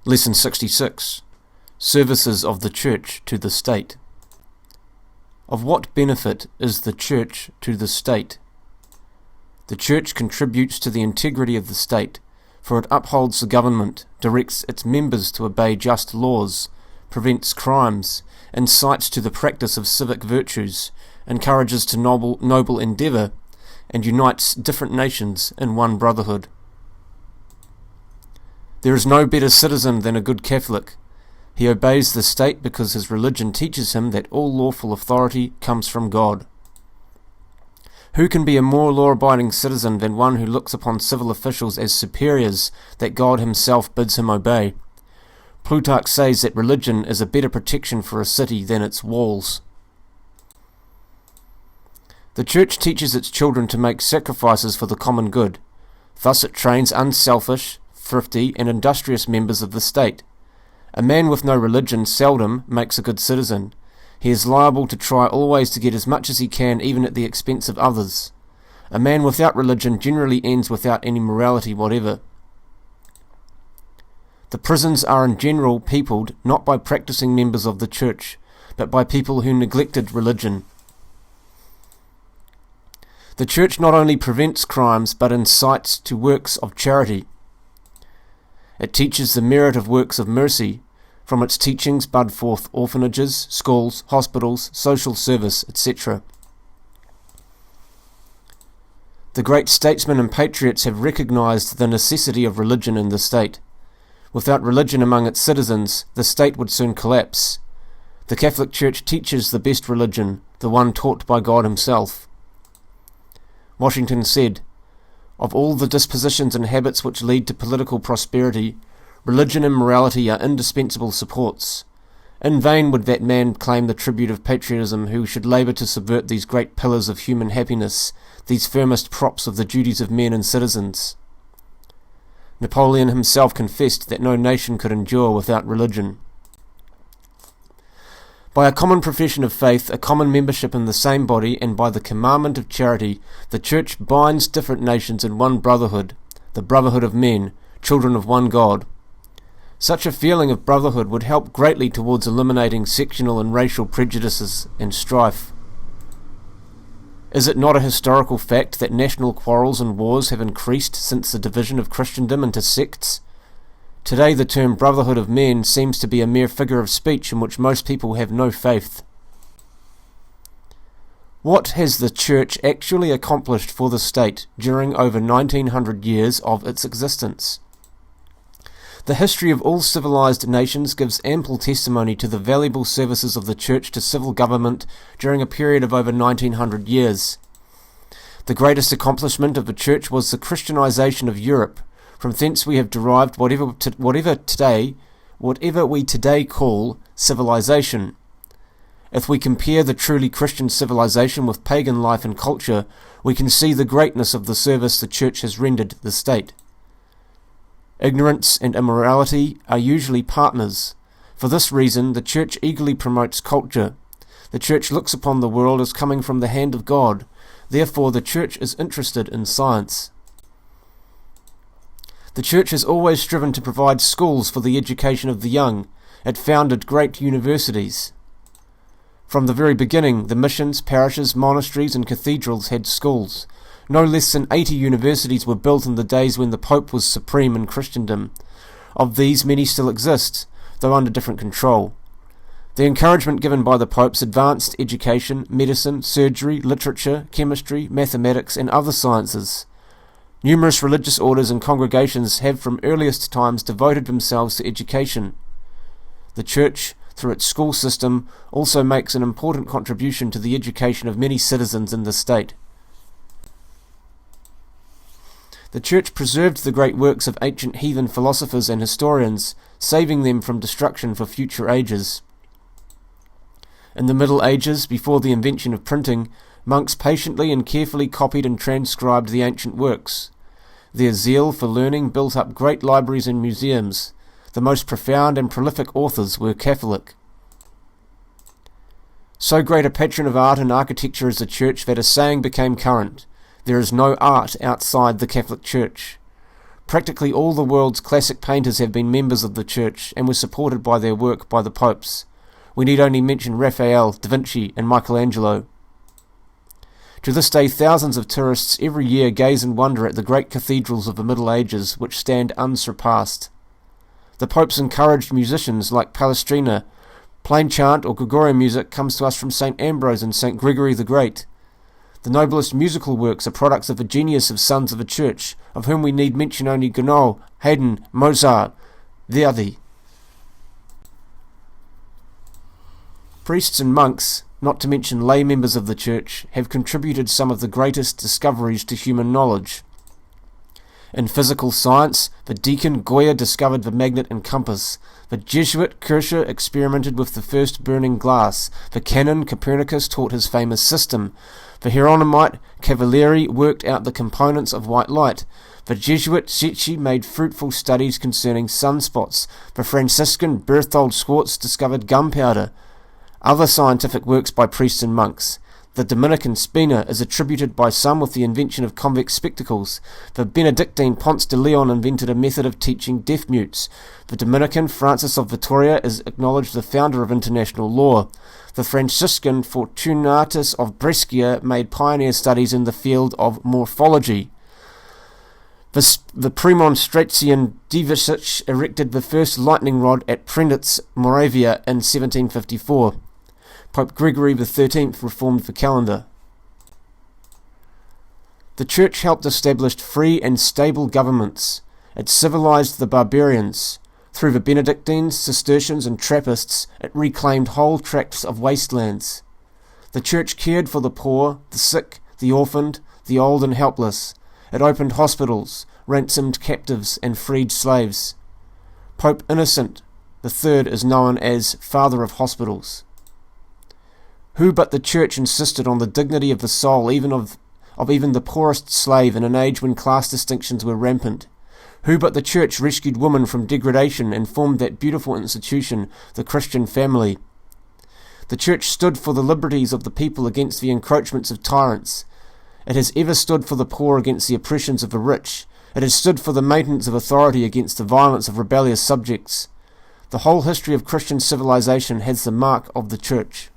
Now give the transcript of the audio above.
Lesson 66. Services of the Church to the State. Of what benefit is the Church to the State? The Church contributes to the integrity of the state, for it upholds the government, directs its members to obey just laws, prevents crimes, incites to the practice of civic virtues, encourages to noble endeavour, and unites different nations in one brotherhood. There is no better citizen than a good Catholic. He obeys the state because his religion teaches him that all lawful authority comes from God. Who can be a more law-abiding citizen than one who looks upon civil officials as superiors that God himself bids him obey? Plutarch says that religion is a better protection for a city than its walls. The Church teaches its children to make sacrifices for the common good. Thus it trains unselfish, thrifty, and industrious members of the state. A man with no religion seldom makes a good citizen. He is liable to try always to get as much as he can, even at the expense of others. A man without religion generally ends without any morality whatever. The prisons are in general peopled not by practicing members of the Church, but by people who neglected religion. The Church not only prevents crimes, but incites to works of charity. It teaches the merit of works of mercy. From its teachings bud forth orphanages, schools, hospitals, social service, etc. The great statesmen and patriots have recognized the necessity of religion in the state. Without religion among its citizens, the state would soon collapse. The Catholic Church teaches the best religion, the one taught by God himself. Washington said, "Of all the dispositions and habits which lead to political prosperity, religion and morality are indispensable supports. In vain would that man claim the tribute of patriotism who should labour to subvert these great pillars of human happiness, these firmest props of the duties of men and citizens." Napoleon himself confessed that no nation could endure without religion. By a common profession of faith, a common membership in the same body, and by the commandment of charity, the Church binds different nations in one brotherhood, the brotherhood of men, children of one God. Such a feeling of brotherhood would help greatly towards eliminating sectional and racial prejudices and strife. Is it not a historical fact that national quarrels and wars have increased since the division of Christendom into sects? Today the term brotherhood of men seems to be a mere figure of speech in which most people have no faith. What has the Church actually accomplished for the state during over 1900 years of its existence? The history of all civilized nations gives ample testimony to the valuable services of the Church to civil government during a period of over 1900 years. The greatest accomplishment of the Church was the Christianization of Europe. From thence we have derived whatever we today call civilization. If we compare the truly Christian civilization with pagan life and culture, we can see the greatness of the service the Church has rendered the state. Ignorance and immorality are usually partners. For this reason, the Church eagerly promotes culture. The Church looks upon the world as coming from the hand of God. Therefore, the Church is interested in science. The Church has always striven to provide schools for the education of the young. It founded great universities. From the very beginning, the missions, parishes, monasteries, and cathedrals had schools. No less than 80 universities were built in the days when the Pope was supreme in Christendom. Of these, many still exist, though under different control. The encouragement given by the popes advanced education, medicine, surgery, literature, chemistry, mathematics, and other sciences. Numerous religious orders and congregations have from earliest times devoted themselves to education. The Church, through its school system, also makes an important contribution to the education of many citizens in the state. The Church preserved the great works of ancient heathen philosophers and historians, saving them from destruction for future ages. In the Middle Ages, before the invention of printing, monks patiently and carefully copied and transcribed the ancient works. Their zeal for learning built up great libraries and museums. The most profound and prolific authors were Catholic. So great a patron of art and architecture is the Church that a saying became current: "There is no art outside the Catholic Church." Practically all the world's classic painters have been members of the Church and were supported by their work by the popes. We need only mention Raphael, Da Vinci, and Michelangelo. To this day, thousands of tourists every year gaze in wonder at the great cathedrals of the Middle Ages, which stand unsurpassed. The popes encouraged musicians like Palestrina. Plain chant or Gregorian music comes to us from St. Ambrose and St. Gregory the Great. The noblest musical works are products of the genius of sons of the Church, of whom we need mention only Gounod, Haydn, Mozart, Verdi. Priests and monks, not to mention lay members of the Church, have contributed some of the greatest discoveries to human knowledge. In physical science, the deacon Goya discovered the magnet and compass. The Jesuit Kircher experimented with the first burning glass. The canon Copernicus taught his famous system. The Hieronymite Cavalieri worked out the components of white light. The Jesuit Secchi made fruitful studies concerning sunspots. The Franciscan Berthold Schwartz discovered gunpowder. Other scientific works by priests and monks. The Dominican Spina is attributed by some with the invention of convex spectacles. The Benedictine Ponce de Leon invented a method of teaching deaf-mutes. The Dominican Francis of Vitoria is acknowledged the founder of international law. The Franciscan Fortunatus of Brescia made pioneer studies in the field of morphology. The Premonstratensian Dievisic erected the first lightning rod at Prenditz, Moravia in 1754. Pope Gregory XIII reformed the calendar. The Church helped establish free and stable governments. It civilized the barbarians. Through the Benedictines, Cistercians and Trappists, it reclaimed whole tracts of wastelands. The Church cared for the poor, the sick, the orphaned, the old and helpless. It opened hospitals, ransomed captives and freed slaves. Pope Innocent III is known as Father of Hospitals. Who but the Church insisted on the dignity of the soul even of even the poorest slave in an age when class distinctions were rampant? Who but the Church rescued women from degradation and formed that beautiful institution, the Christian family? The Church stood for the liberties of the people against the encroachments of tyrants. It has ever stood for the poor against the oppressions of the rich. It has stood for the maintenance of authority against the violence of rebellious subjects. The whole history of Christian civilization has the mark of the Church.